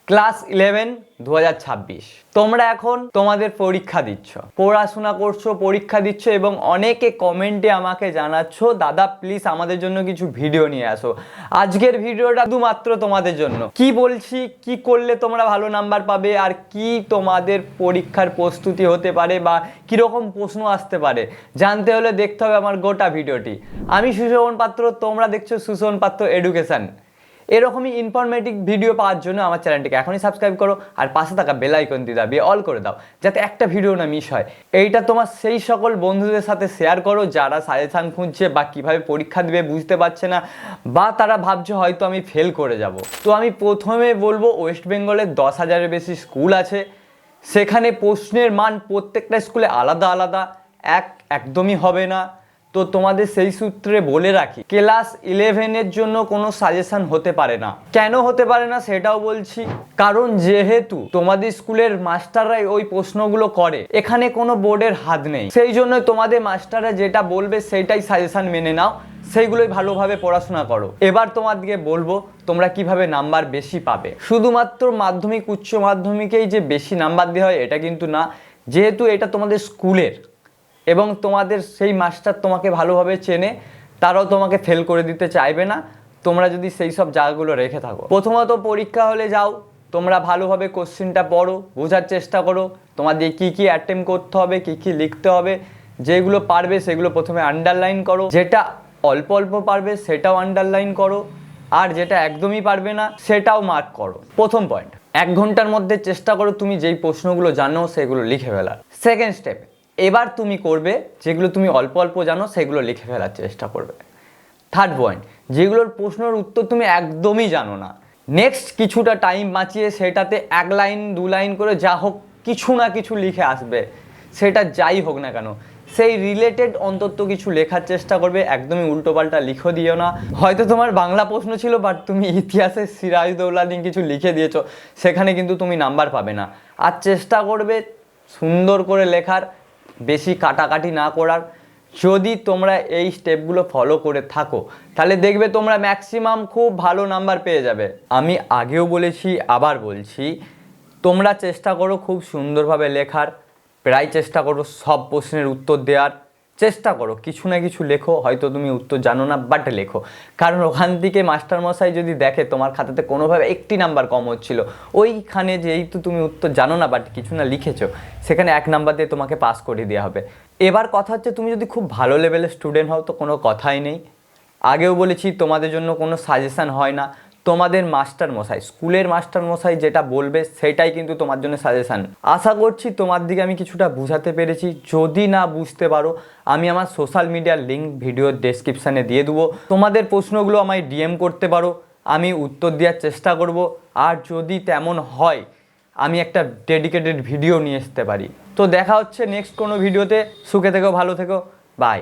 Class 11 2026 তোমরা এখন তোমাদের পরীক্ষা দিচ্ছ, পড়াশোনা করছো, পরীক্ষা দিচ্ছ এবং অনেকে কমেন্টে আমাকে জানাচ্ছ দাদা প্লিজ আমাদের জন্য কিছু ভিডিও নিয়ে আসো। আজকের ভিডিওটা শুধুমাত্র তোমাদের জন্য। কি বলছি, কি করলে তোমরা ভালো নাম্বার পাবে আর কি তোমাদের পরীক্ষার প্রস্তুতি হতে পারে বা কীরকম প্রশ্ন আসতে পারে জানতে হলে দেখতে হবে আমার গোটা ভিডিওটি। আমি সুশোভন পাত্র, তোমরা দেখছো সুশোভন পাত্র এডুকেশন। এরকমই ইনফরমেটিভ ভিডিও পাওয়ার জন্য আমার চ্যানেলটিকে এখনই সাবস্ক্রাইব করো আর পাশে থাকা বেল আইকনটি দাবিয়ে অল করে দাও যাতে একটা ভিডিও না মিস হয়। এইটা তোমার সেই সকল বন্ধুদের সাথে শেয়ার করো যারা সাজেশান খুঁজছে বা কিভাবে পরীক্ষা দিবে বুঝতে পারছে না বা তারা ভাবছে হয়তো আমি ফেল করে যাব। তো আমি প্রথমে বলবো ওয়েস্ট বেঙ্গলের 10,000-এর বেশি স্কুল আছে, সেখানে প্রশ্নের মান প্রত্যেকটা স্কুলে আলাদা আলাদা, একদমই হবে না। তো তোমাদের সেই সূত্রে বলে রাখি ক্লাস 11-এর জন্য কোনো সাজেশন হতে পারে না। কেন হতে পারে না সেটাও বলছি, কারণ যেহেতু তোমাদের স্কুলের মাস্টাররাই ওই প্রশ্নগুলো করে, এখানে কোনো বোর্ডের হাত নেই, সেই জন্য তোমাদের মাস্টাররা যেটা বলবে সেইটাই সাজেশন মেনে নাও, সেইগুলোই ভালোভাবে পড়াশোনা করো। এবার তোমাদেরকে বলবো তোমরা কিভাবে নাম্বার বেশি পাবে। শুধুমাত্র মাধ্যমিক উচ্চ মাধ্যমিকেই যে বেশি নাম্বার দেওয়া হয় এটা কিন্তু না, যেহেতু এটা তোমাদের স্কুলের এবং তোমাদের সেই মাস্টার তোমাকে ভালোভাবে চেনে, তারাও তোমাকে ফেল করে দিতে চাইবে না তোমরা যদি সেই সব জায়গাগুলো রেখে থাকো। প্রথমত পরীক্ষা হলে যাও, তোমরা ভালোভাবে কোশ্চেনটা পড়ো, বোঝার চেষ্টা করো তোমাদের কী কী অ্যাটেম্প করতে হবে, কী কী লিখতে হবে। যেগুলো পারবে সেগুলো প্রথমে আন্ডারলাইন করো, যেটা অল্প অল্প পারবে সেটাও আন্ডারলাইন করো, আর যেটা একদমই পারবে না সেটাও মার্ক করো। প্রথম পয়েন্ট, 1 ঘন্টার মধ্যে চেষ্টা করো তুমি যেই প্রশ্নগুলো জানো সেগুলো লিখে ফেলার। সেকেন্ড স্টেপ, এবার তুমি করবে যেগুলো তুমি অল্প অল্প জানো সেগুলো লিখে ফেলার চেষ্টা করবে। থার্ড পয়েন্ট, যেগুলোর প্রশ্নের উত্তর তুমি একদমই জানো না, নেক্সট কিছুটা টাইম বাঁচিয়ে সেটাতে 1 লাইন 2 লাইন করে যা হোক কিছু না কিছু লিখে আসবে, সেটা যাই হোক না কেন সেই রিলেটেড অন্তত কিছু লেখার চেষ্টা করবে, একদমই উল্টোপাল্টা লিখে দিও না। হয়তো তোমার বাংলা প্রশ্ন ছিল বাট তুমি ইতিহাসে সিরাজদৌল্লা নিয়ে কিছু লিখে দিয়েছো, সেখানে কিন্তু তুমি নাম্বার পাবে না। আর চেষ্টা করবে সুন্দর করে লেখার, বেশি কাটাকাটি না করার। যদি তোমরা এই স্টেপগুলো ফলো করে থাকো তাহলে দেখবে তোমরা ম্যাক্সিমাম খুব ভালো নাম্বার পেয়ে যাবে। আমি আগেও বলেছি আবার বলছি, তোমরা চেষ্টা করো খুব সুন্দরভাবে লেখার, প্রায় চেষ্টা করো সব প্রশ্নের উত্তর দেওয়ার চেষ্টা করো, কিছু না কিছু লেখো। হয়তো তুমি উত্তর জানো না বাট লেখো, কারণ ওখান থেকে মাস্টারমশাই যদি দেখে তোমার খাতাতে কোনোভাবে 1টি নাম্বার কম হচ্ছিল, ওইখানে যেহেতু তুমি উত্তর জানো না বাট কিছু না লিখেছো, সেখানে 1 নাম্বার দিয়ে তোমাকে পাস করে দেওয়া হবে। এবার কথা হচ্ছে তুমি যদি খুব ভালো লেভেলের স্টুডেন্ট হও তো কোনো কথাই নেই। আগেও বলেছি তোমাদের জন্য কোনো সাজেশান হয় না, তোমাদের মাস্টারমশাই, স্কুলের মাস্টারমশাই যেটা বলবে সেটাই কিন্তু তোমার জন্য সাজেশান। আশা করছি তোমার দিকে আমি কিছুটা বুঝাতে পেরেছি। যদি না বুঝতে পারো আমি আমার সোশ্যাল মিডিয়ার লিঙ্ক ভিডিওর ডেসক্রিপশানে দিয়ে দেবো, তোমাদের প্রশ্নগুলো আমায় ডিএম করতে পারো, আমি উত্তর দেওয়ার চেষ্টা করব। আর যদি তেমন হয় আমি একটা ডেডিকেটেড ভিডিও নিয়ে আসতে পারি। তো দেখা হচ্ছে নেক্সট কোনো ভিডিওতে। সুখে থেকো, ভালো থেকো, বাই।